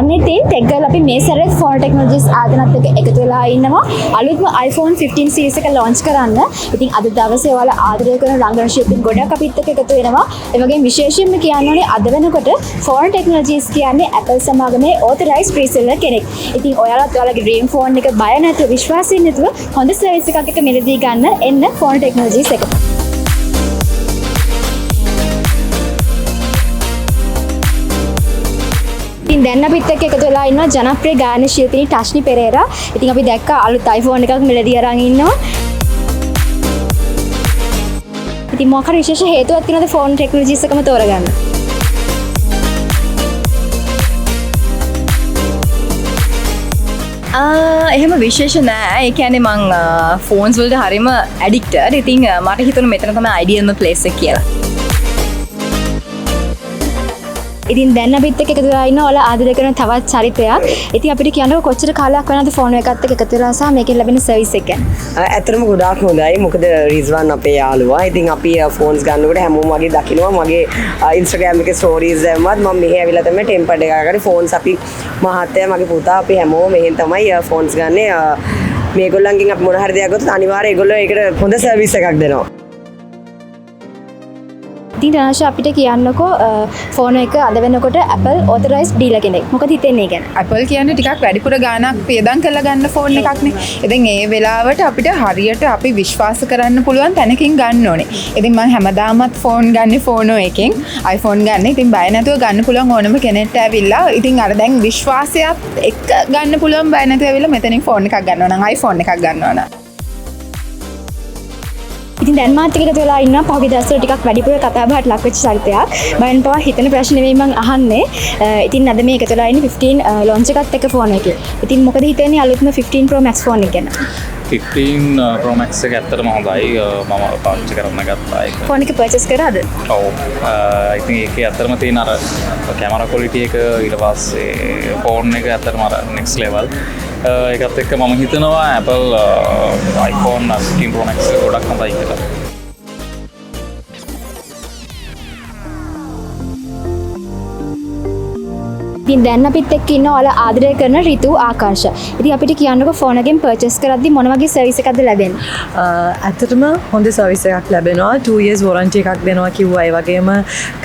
ඔන්න ඉතින් tech girl අපි මේ සැරේ ෆෝන ටෙක්නොලොජිස් ආයතනත් එක්ක එකතු වෙලා ඉන්නවා අලුත්ම iPhone 15 series එක launch කරන්න. ඉතින් අද දවසේ ඔයාලා ආදරය කරන රංගන ශිල්පීන් ගොඩක් අපිත් එක්ක එකතු වෙනවා. ඒ වගේම විශේෂයෙන්ම කියන්න ඕනේ අද වෙනකොට ෆෝන ටෙක්නොලොජිස් කියන්නේ Apple සමාගමේ authorized reseller කෙනෙක්. ඉතින් ඔයාලත් ඔයාලගේ dream phone එක බය නැතුව විශ්වාසයෙන් නැතුව හොඳ service එකක් එක මිලදී ගන්න එන්න ෆෝන ටෙක්නොලොජිස් එකට. ඉතින් දැන් අපිත් එක්ක එකතු වෙලා ඉන්නවා ජනප්‍රිය ගායන ශිල්පිනී ටෂ්නි පෙරේරා. ඉතින් අපි දැක්කා අලුත් iPhone එකක් මිලදී අරන් ඉන්නවා. ඉතින් මොකක් හරි විශේෂ හේතුවක් තියෙනවද ෆෝන් ටෙක්නොලොජිස් එකම තෝරගන්න? එහෙම විශේෂ නෑ. ඒ කියන්නේ මං ෆෝන්ස් වලට හරිම ඇඩික්ටඩ්. ඉතින් මට හිතුණා මෙතන තමයි අයිඩියල්ම ප්ලේස් එක කියලා. ඉතින් දැන් අපිත් එක්ක එකතු වෙලා ඉන්නවා ඔයාලා ආදරය කරන තවත් චරිතයක්. ඉතින් අපිට කියන්නකො කොච්චර කාලයක් වෙනවද ෆෝන් එකත් එක්ක එකතු වෙලා සහ මේකෙන් ලැබෙන සර්විස් එක ගැන? ඇත්තටම ගොඩාක් හොඳයි. මොකද රිස්වන් අපේ යාළුවා. ඉතින් අපි ෆෝන්ස් ගන්නකොට හැමෝම වගේ දකිනවා. මගේ Instagram එකේ ස්ටෝරීස් දැම්මත් මම මෙහෙ ඇවිල්ලා තමයි ටෙම්පර්ඩ් එකක් ගන්න ෆෝන්ස් අපි මහත්තයා මගේ පුතා අපි හැමෝම මෙහෙන් තමයි ෆෝන්ස් ගන්නේ. මේගොල්ලන්ගෙන් අපි මොන හරි දෙයක් ගත්තොත් අනිවාර්යයෙන් ඒගොල්ලෝ ඒකට හොඳ සර්විස් එකක් දෙනවා. ඉතින් රාශා අපිට කියන්නකො ෆෝන් එක අද වෙනකොට Apple authorized dealer කෙනෙක්. මොකද හිතෙන්නේ ගැන? Apple කියන්නේ ටිකක් වැඩිපුර ගාණක් පියදම් කරලා ගන්න ෆෝන් එකක්නේ. ඉතින් ඒ වෙලාවට අපිට හරියට අපි විශ්වාස කරන්න පුළුවන් තැනකින් ගන්න ඕනේ. ඉතින් මම හැමදාමත් ෆෝන් ගන්නේ Fono එකෙන්. iPhone ගන්න. ඉතින් බය නැතුව ගන්න පුළුවන් ඕනම කෙනෙක්ට ඇවිල්ලා. ඉතින් අර දැන් විශ්වාසයත් එක්ක ගන්න පුළුවන් බය නැතුව ඇවිල්ලා මෙතනින් ෆෝන් එකක් ගන්නවා නම් iPhone එකක් ගන්නවා නම්. ඉතින් දැන් මාත් එක්ක එකතු වෙලා ඉන්නවා පහුගිය දවස්වල ටිකක් වැඩිපුර කතා බහට ලක් වෙච්ච චරිතයක්. බයෙන් පවා හිතන ප්‍රශ්න නෙවෙයි මං අහන්නේ. ඉතින් අද මේ එකතු වෙලා ඉන්නේ 15 launch එකත් එක්ක ෆෝන් එකේ. ඉතින් මොකද හිතන්නේ අලුත්ම 15 Pro Max ෆෝන් එක ගැන? 15 Pro Max එක ඇත්තටම හොඳයි. මම පාවිච්චි කරන්න ගත්තා ඒක. ෆෝන් එක පර්චේස් කරාද? ඔව්. ඉතින් ඒකේ ඇත්තටම තියෙන අර කැමරා ක්වොලිටි එක ඊට පස්සේ ෆෝන් එක ඇත්තටම අර next level. ඒකත් එක්ක මම හිතනවා Apple iPhone 15 Pro Max එක ගොඩක් හොඳයි කියලා. ඉතින් දැන් අපිත් එක්ක ඉන්නවා ඔයාලා ආදරය කරන ඍතු ආකාශ. ඉතින් අපිට කියන්නකො ෆෝන් එකෙන් පර්චේස් කරද්දි මොන වගේ සර්විස් එකක්ද ලැබෙන්නේ? ඇත්තටම හොඳ සර්විස් එකක් ලැබෙනවා. 2 years warranty එකක් දෙනවා කිව්වා. ඒ වගේම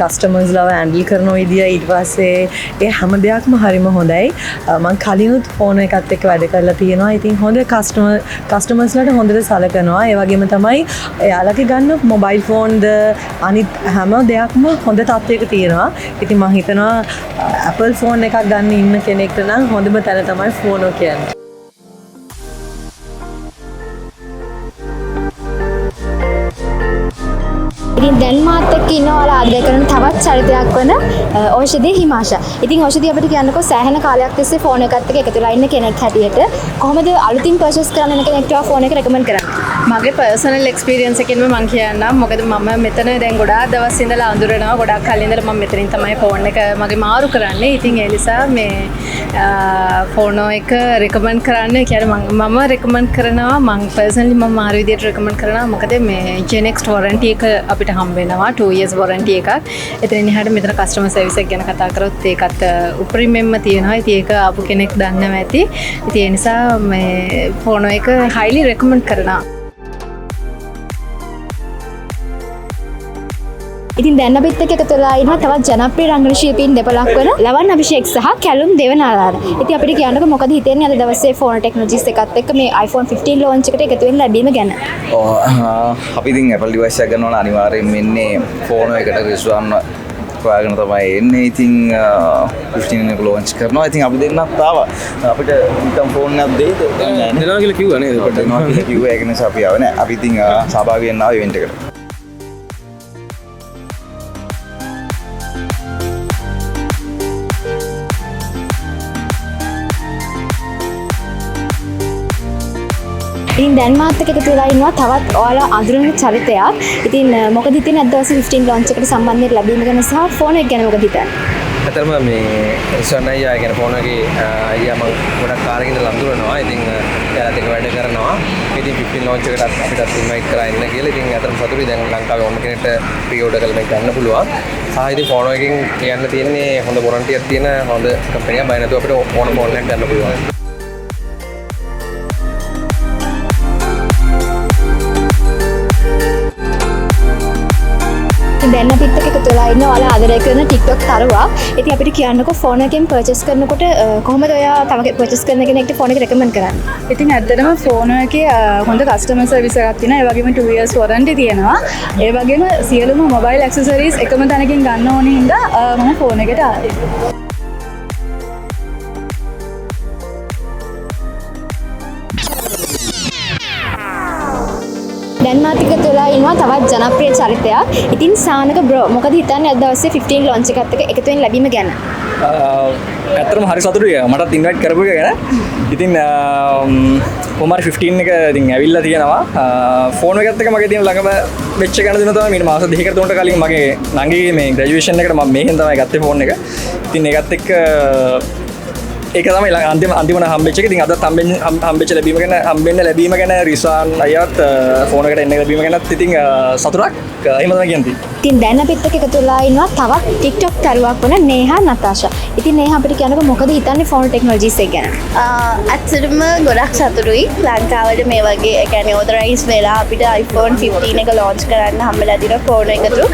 කස්ටමර්ස් ලව හෑන්ඩල් කරන විදිය ඊට පස්සේ ඒ හැම දෙයක්ම හරිම හොඳයි. මම කලිනුත් ෆෝන් එකත් එක්ක වැඩ කරලා තියෙනවා. ඉතින් හොඳ කස්ටමර්ස්ලාට හොඳට සලකනවා. ඒ වගේම තමයි එයාලගේ ගන්න මොබයිල් ෆෝන්ද අනිත් හැම දෙයක්ම හොඳ තත්ත්වයක තියෙනවා. ඉතින් මම හිතනවා Apple ෆෝන් එකක් ගන්න ඉන්න කෙනෙක්ට නම් හොඳම තැන තමයි Fono කියන්නේ. ඉතින් දැන් මාත් එක්ක ඉන්නවා ඔයාලා ආදරය කරන තවත් චරිතයක් වන ඖෂධි හිමාෂා. ඉතින් ඖෂධි අපිට කියන්නකො සෑහෙන කාලයක් තිස්සේ ෆෝන් එකත් එක්ක එකතු වෙලා ඉන්න කෙනෙක් හැටියට කොහොමද අලුතින් පර්චේස් කරන්න යන කෙනෙක්ට ෆෝන් එක රෙකමන්ඩ් කරන්නේ? මගේ පර්සනල් එක්ස්පීරියන්ස් එකෙන්ම මම කියන්නම්. මොකද මම මෙතන දැන් ගොඩාක් දවස් ඉඳලා අඳුරනවා. ගොඩාක් කල් ඉඳලා මම මෙතනින් තමයි ෆෝන් එක මගේ මාරු කරන්නේ. ඉතින් ඒ නිසා මේ Fono එක රෙකමන්ඩ් කරන්න කියන්නේ මම රෙකමන්ඩ් කරනවා. මම පර්සනලි මම මාරු විදියට රෙකමන්ඩ් කරනවා. මොකද මේ Genex warranty එක අපිට හම්බ වෙනවා 2 years warranty එකක්. එතනින් එහාට මෙතන customer service එක ගැන කතා කරොත් ඒකත් උපරිමයෙන්ම තියෙනවා. ඉතින් ඒක ආපු කෙනෙක් දන්නවා ඇති. ඉතින් ඒ නිසා මේ Fono එක highly recommend කරනවා. ඉතින් දැන් අපිත් එක්ක එකතු වෙලා ඉන්නවා තවත් ජනප්‍රිය රංගන ශිල්පීන් දෙපළක් වන ලවන් අභිෂේක් සහ කැලුම් දෙවනාරාර. ඉතින් අපිට කියන්නකො මොකද හිතෙන්නේ අද දවසේ ෆෝන ටෙක්නොලොජිස් එකත් එක්ක මේ iPhone 15 launch එකට එකතු වෙන්න ලැබීම ගැන? අපි ඉතින් Apple device එකක් ගන්නවා නම් අනිවාර්යයෙන්ම ඉන්නේ Fono එකට රිස්වන් හොයාගෙන තමයි එන්නේ. ඉතින් 15 එක launch කරනවා. ඉතින් අපි දෙන්නත් ආවා. අපිට නිකන් ෆෝන් එකක් දෙයිද? දෙනවා කියලා කිව්වා නේද? දෙනවා කියලා කිව්වා. ඒක නිසා අපි ආවේ නෑ. අපි ඉතින් සහභාගී වෙන්න ආවේ ඉවෙන්ට් එකට. ඉතින් දැන් මාත් එක්ක එකතු වෙලා ඉන්නවා තවත් ඔයාලා අඳුරන චරිතයක්. ඉතින් මොකද හිතන්නේ අද දවසේ 15 launch එකට සම්බන්ධයෙන් ලැබීම ගැන සහ ෆෝන් එක ගැන මොකද හිතන්නේ? ඇත්තටම මේ රිස්වන් අයියා කියන ෆෝන් එකේ අයියා මම ගොඩක් කාලෙක ඉඳලා අඳුරනවා. ඉතින් එයාලත් එක්ක වැඩ කරනවා. ඉතින් 15 launch එකටත් අපිට invite කරා එන්න කියලා. ඉතින් අතන සතුටුයි දැන් ලංකාවේ ඕන කෙනෙක්ට pre-order කරලා මේක ගන්න පුළුවන්. සහ ඉතින් Fono එකෙන් කියන්න තියෙන්නේ හොඳ warranty එකක් තියෙන හොඳ කම්පැනි එකක්. බය නැතුව අපිට ඕන phone එකක් ගන්න පුළුවන්. දැන් අපිත් එක්ක එකතු වෙලා ඉන්න ඔයාලා ආදරය කරන TikTok තරුවා. ඉතින් අපිට කියන්නකෝ ෆෝන් එකෙන් පර්චේස් කරනකොට කොහොමද ඔයා තම පර්චේස් කරන කෙනෙක්ට ෆෝන් එක රෙකමන්ඩ් කරන්නේ? ඉතින් ඇත්තටම Fono එකේ හොඳ කස්ටමර් සර්විස් එකක් තියෙනවා. ඒ වගේම 2 years warranty තියෙනවා. ඒ වගේම සියලුම මොබයිල් ඇක්සසරීස් එකම තැනකින් ගන්න ඕනේ හින්දා මම ෆෝන් එකට ආවේ. දැන් මාත් එක්ක තුලා ඉන්නවා තවත් ජනප්‍රිය චරිතයක්. ඉතින් සානක බ්‍රෝ මොකද හිතන්නේ අද දවසේ 15 launch එකත් එක්ක එකතු වෙන ලැබීම ගැන? ඇත්තටම හරි සතුටුයි මටත් ඉන්වයිට් කරපු එක ගැන. ඉතින් කොහොමද 15 එක ඉතින් ඇවිල්ලා තියෙනවා. ෆෝන් එකත් එක්ක මගේ තියෙන ළඟම වෙච්ච ගණන් දෙනවා තමයි මාස දෙකකට තුනකට කලින් මගේ නංගිගේ මේ ග්‍රැජුවේෂන් එකට මම මෙහෙන් තමයි ගත්තේ ෆෝන් එක. ඉතින් ඒකත් එක්ක ඒක තමයි අන්තිමට හම්බෙච්ච එක. ඉතින් අදත් හම්බෙච්ච ලැබීම ගැන හම්බෙන්න ලැබීම ගැන රිසාන් අයත් ෆෝන් එකට එන්න ලැබීම ගැනත් ඉතින් සතුටක් එහෙම තමයි කියන්නේ. ඉතින් දැන් අපිත් එක්ක එකතු වෙලා ඉන්නවා තවත් TikTok තරුවක් වන නේහා නතාෂා. ඉතින් නේහා අපිට කියන්නකෝ මොකද හිතන්නේ Fono Technologies එක ගැන? ඇත්තටම ගොඩක් සතුටුයි ලංකාවට මේ වගේ ඒ කියන්නේ ඔතොරයිස් වෙලා අපිට iPhone 15 එක launch කරන්න හම්බෙලා දින Fono එකතු.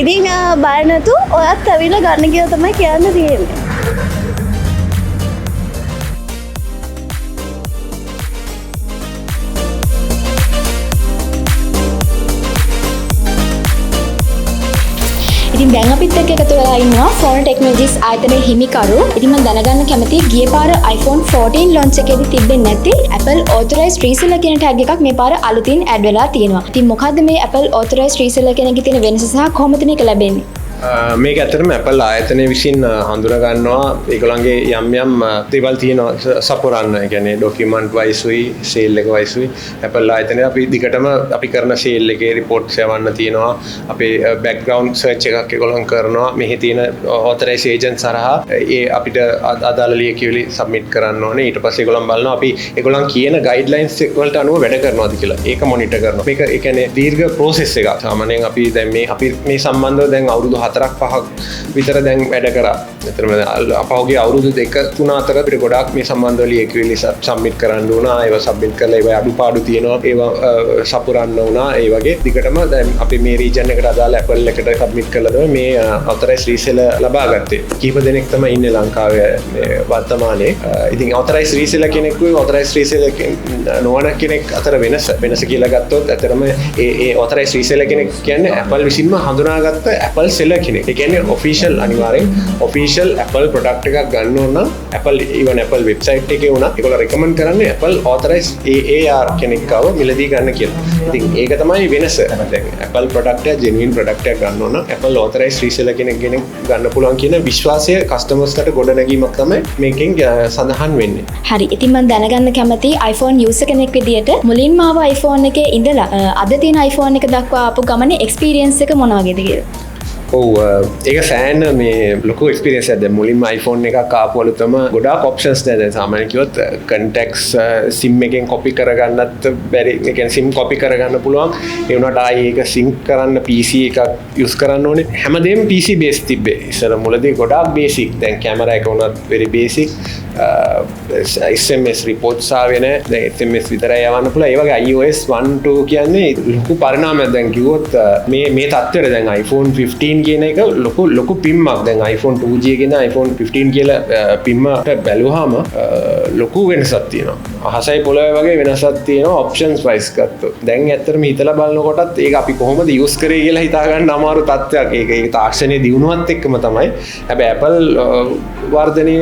ඉතින් බය නැතු ඔයත් ඇවිල්ලා ගන්න කියලා තමයි කියන්න තියෙන්නේ. ඉතින් දැන් අපිත් එක්ක එකතු වෙලා ඉන්නවා Fono Technologies ආයතනයේ හිමිකරු. ඉතින් මම දැනගන්න කැමතියි ගිය පාර iPhone 14 launch එකේදී තිබෙන්නේ නැති Apple authorized reseller කියන tag එකක් මේ පාර අලුතින් add වෙලා තියෙනවා. ඉතින් මොකද්ද මේ Apple authorized reseller කියන එකේ තියෙන වෙනස සහ කොහොමද මේක ලැබෙන්නේ? මේක ඇත්තටම Apple ආයතනය විසින් හඳුනා ගන්නවා ඒගොල්ලන්ගේ යම් යම් දේවල් තියෙනවා සපුරන්න. ඒ කියන්නේ ડોකියුමන්ට් වයිස් උයි සේල් එක වයිස් උයි Apple ආයතනය අපි දිගටම අපි කරන සේල් එකේ රිපෝට්ස් යවන්න තියෙනවා. අපේ බෑග්ග්‍රවුන්ඩ් සර්ච් එකක් ඒගොල්ලන් කරනවා. මෙහි තියෙන ඔතොරයිස් ඒජන්ට් සරහා ඒ අපිට අදාළ ලියකියවිලි සබ්මිට් කරන්න ඕනේ. ඊට පස්සේ ඒගොල්ලන් බලනවා අපි ඒගොල්ලන් කියන ගයිඩ්ලයින්ස් වලට අනුව වැඩ කරනවාද කියලා. ඒක මොනිටර් කරනවා. මේක ඒ කියන්නේ දීර්ඝ ප්‍රොසෙස් එකක්. සාමාන්‍යයෙන් අපි දැන් මේ සම්බන්ධව දැන් අවුරුදු 4-5ක් විතර දැන් වැඩ කරා. එතරම් අපහුගේ අවුරුදු 2-3 අතර අපිට ගොඩාක් මේ සම්බන්ධව ලියකියවිලි සබ්මිට් කරන්න වුණා. ඒවා සබ්මිට් කරලා ඒවා අඩුපාඩු තියෙනවා. ඒවා සපුරන්න වුණා. ඒ වගේ දිගටම දැන් අපි මේ රීජන් එකට අදාළ Apple එකට සබ්මිට් කළා තමයි මේ authorized reseller ලබා ගත්තේ. කීප දෙනෙක් තමයි ඉන්නේ ලංකාවේ මේ වර්තමානයේ. ඉතින් authorized reseller කෙනෙකුයි authorized reseller නොවන කෙනෙක් අතර වෙනස කියලා ගත්තොත් ඇත්තටම ඒ authorized reseller කෙනෙක් කියන්නේ Apple විසින්ම හඳුනාගත්ත Apple seller කෙනෙක්. ඒ කියන්නේ official අනිවාර්යෙන් official Apple product එකක් ගන්න ඕන නම් Apple even Apple website එකේ වුණා ඒගොල්ලෝ recommend කරන්නේ Apple authorized AAR කෙනෙක්ව මිලදී ගන්න කියලා. ඉතින් ඒක තමයි වෙනස. දැන් Apple product එක genuine product එකක් ගන්න ඕන නම් Apple authorized reseller කෙනෙක් ගන්න පුළුවන් කියන විශ්වාසය customers-ට ගොඩනැගීමක් තමයි මේකෙන් සඳහන් වෙන්නේ. හරි. ඉතින් මම දැනගන්න කැමතියි iPhone user කෙනෙක් විදියට මුලින්ම ආව iPhone එකේ ඉඳලා අද තියෙන iPhone එක දක්වා ආපු ගමනේ experience එක මොන වගේද කියලා? ඒක සෑන් මේ ලොකු එක්ස්පිරියන්ස් එකක්. දැන් මුලින්ම iPhone එකක් ආපුවලු තම ගොඩාක් ඔප්ෂන්ස් දැන් සාමාන්‍යයෙන් කිව්වොත් contacts SIM එකෙන් copy කරගන්නත් බැරි. ඒ කියන්නේ SIM copy කරගන්න පුළුවන්. ඒ වුණාට ආයේ ඒක sync කරන්න PC එකක් use කරන්න ඕනේ. හැමදේම PC base තිබ්බේ. ඉස්සර මුලදී ගොඩාක් basic. දැන් කැමරා එක උනත් very basic. SMS reports ආවේ නැහැ. දැන් SMS විතරයි යවන්න පුළුවන්. ඒ වගේ iOS 1 2 කියන්නේ ලොකු පරිණාමයක්. දැන් කිව්වොත් මේ තත්ත්වෙට දැන් iPhone 15 කියන එක ලොකු පිම්මක්. දැන් iPhone 2G ගෙන iPhone 15 කියලා පිම්මට බැලුවාම ලොකු වෙනසක් තියෙනවා. අහසයි පොළොවේ වගේ වෙනසක් තියෙනවා options wise ගත්තොත්. දැන් ඇත්තටම හිතලා බලනකොටත් ඒක අපි කොහොමද use කරේ කියලා හිතා ගන්න අමාරු තත්ත්වයක්. ඒක තාක්ෂණයේ දියුණුවත් එක්කම තමයි. හැබැයි Apple වර්ධනය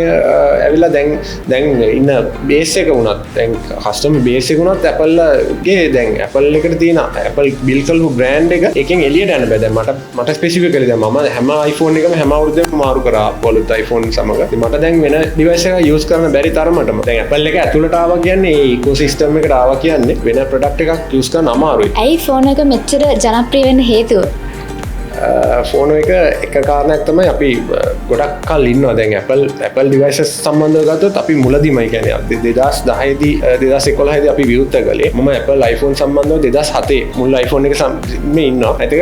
ඇවිල්ලා දැන් ඉන්න බේස් එක වුණත් දැන් කස්ටමර් බේස් එක වුණත් Apple ගේ දැන් Apple එකට තියෙන Apple බිල් කරපු බ්‍රෑන්ඩ් එක එකෙන් එළියට යන්න බෑ. දැන් මට ස්පෙસિෆිකලි දැන් මම හැම iPhone එකම හැම අවුරුද්දෙම මාරු කරා පොලුත් iPhone සමග. මට දැන් වෙන device එකක් use කරන්න බැරි තරමටම. දැන් Apple එක ඇතුළට ආවා කියන්නේ ඒ ecosystem එකට ආවා කියන්නේ වෙන product එකක් use කරන්න අමාරුයි. ඇයි phone එක මෙච්චර ජනප්‍රිය වෙන්න හේතුව? ෆෝනෝ එක කාරණයක් තමයි අපි ගොඩක් කල් ඉන්නවා දැන් Apple devices සම්බන්ධව ගත්තොත් අපි මුලදිමයි කියන්නේ 2010දී 2011දී අපි විවෘත කළේ මම Apple iPhone සම්බන්ධව 2007 මුල් iPhone එක මේ ඉන්නවා. ඒක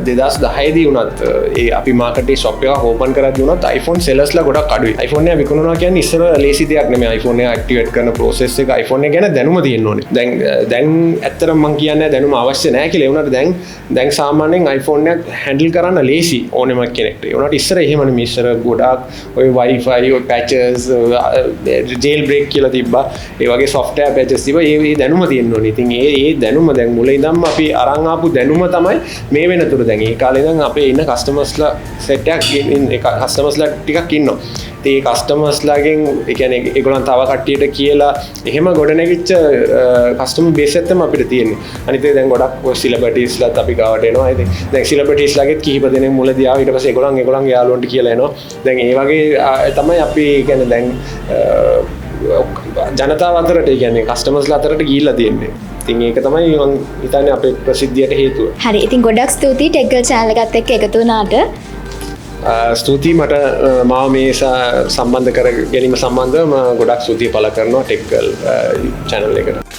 2010දී වුණත් ඒ අපි මාකටේ ෂොප් එක ඕපන් කරද්දී වුණත් iPhone sellersලා ගොඩක් අඩුයි. iPhone එක විකුණනවා කියන්නේ ඉස්සර ලේසි දෙයක් නෙමෙයි. iPhone එක ඇක්ටිවේට් කරන process එක iPhone එක ගැන දැනුම තියෙන්න ඕනේ. දැන් ඇත්තටම මම කියන්නේ දැනුම අවශ්‍ය නැහැ කියලා. ඒ වුණාට දැන් සාමාන්‍යයෙන් iPhone එක හැන්ඩල් කරන්න ලේසි ඕනෙම කෙනෙක්ට. ඒ වුණාට ඉස්සර එහෙම නෙමෙයි. ඉස්සර ගොඩාක් ඔය Wi-Fi ඔය patches jail break කියලා තිබ්බා. ඒ වගේ software patches තිබ්බා. ඒ දැනුම තියෙන්න ඕනේ. ඉතින් ඒ දැනුම දැන් මුලින් ඉඳන්ම අපි අරන් ආපු දැනුම තමයි මේ වෙනතුරු දැන් ඒ කාලේ ඉඳන් අපේ ඉන්න කස්ටමර්ස්ලා සෙට් එකක් කස්ටමර්ස්ලා ටිකක් ඉන්නවා. ඒ කස්ටමර්ස්ලාගෙන් ඒ කියන්නේ ඒගොල්ලන් තව කට්ටියට කියලා එහෙම ගොඩනැගිච්ච කස්ටමර් බේස් එකක් තමයි අපිට තියෙන්නේ. අනිත් ඒ දැන් ගොඩක් සිලබ්‍රිටිස්ලාත් අපි ගාවට එනවා. ඉතින් දැන් සිලබ්‍රිටිස්ලාගෙත් කිහිප දෙනෙක් මුලදී ආවා. ඊට පස්සේ ඒගොල්ලන්ගේ යාළුවන්ට කියලා එනවා. දැන් ඒ වගේ තමයි අපි කියන්නේ දැන් ජනතාව අතරට ඒ කියන්නේ කස්ටමර්ස්ලා අතරට ගිහිල්ලා තියෙන්නේ. ඉතින් ඒක තමයි මම හිතන්නේ අපේ ප්‍රසිද්ධියට හේතුව. හරි. ඉතින් ගොඩක් ස්තුතියි ටෙක් ගර්ල් channel එකත් එක්ක එකතු වුණාට. ස්තුතියි මට මාව මේ සම්බන්ධ කර ගැනීම සම්බන්ධව මම ගොඩක් ස්තුතියි පළ කරනවා ටෙක් ගර්ල් channel එකට.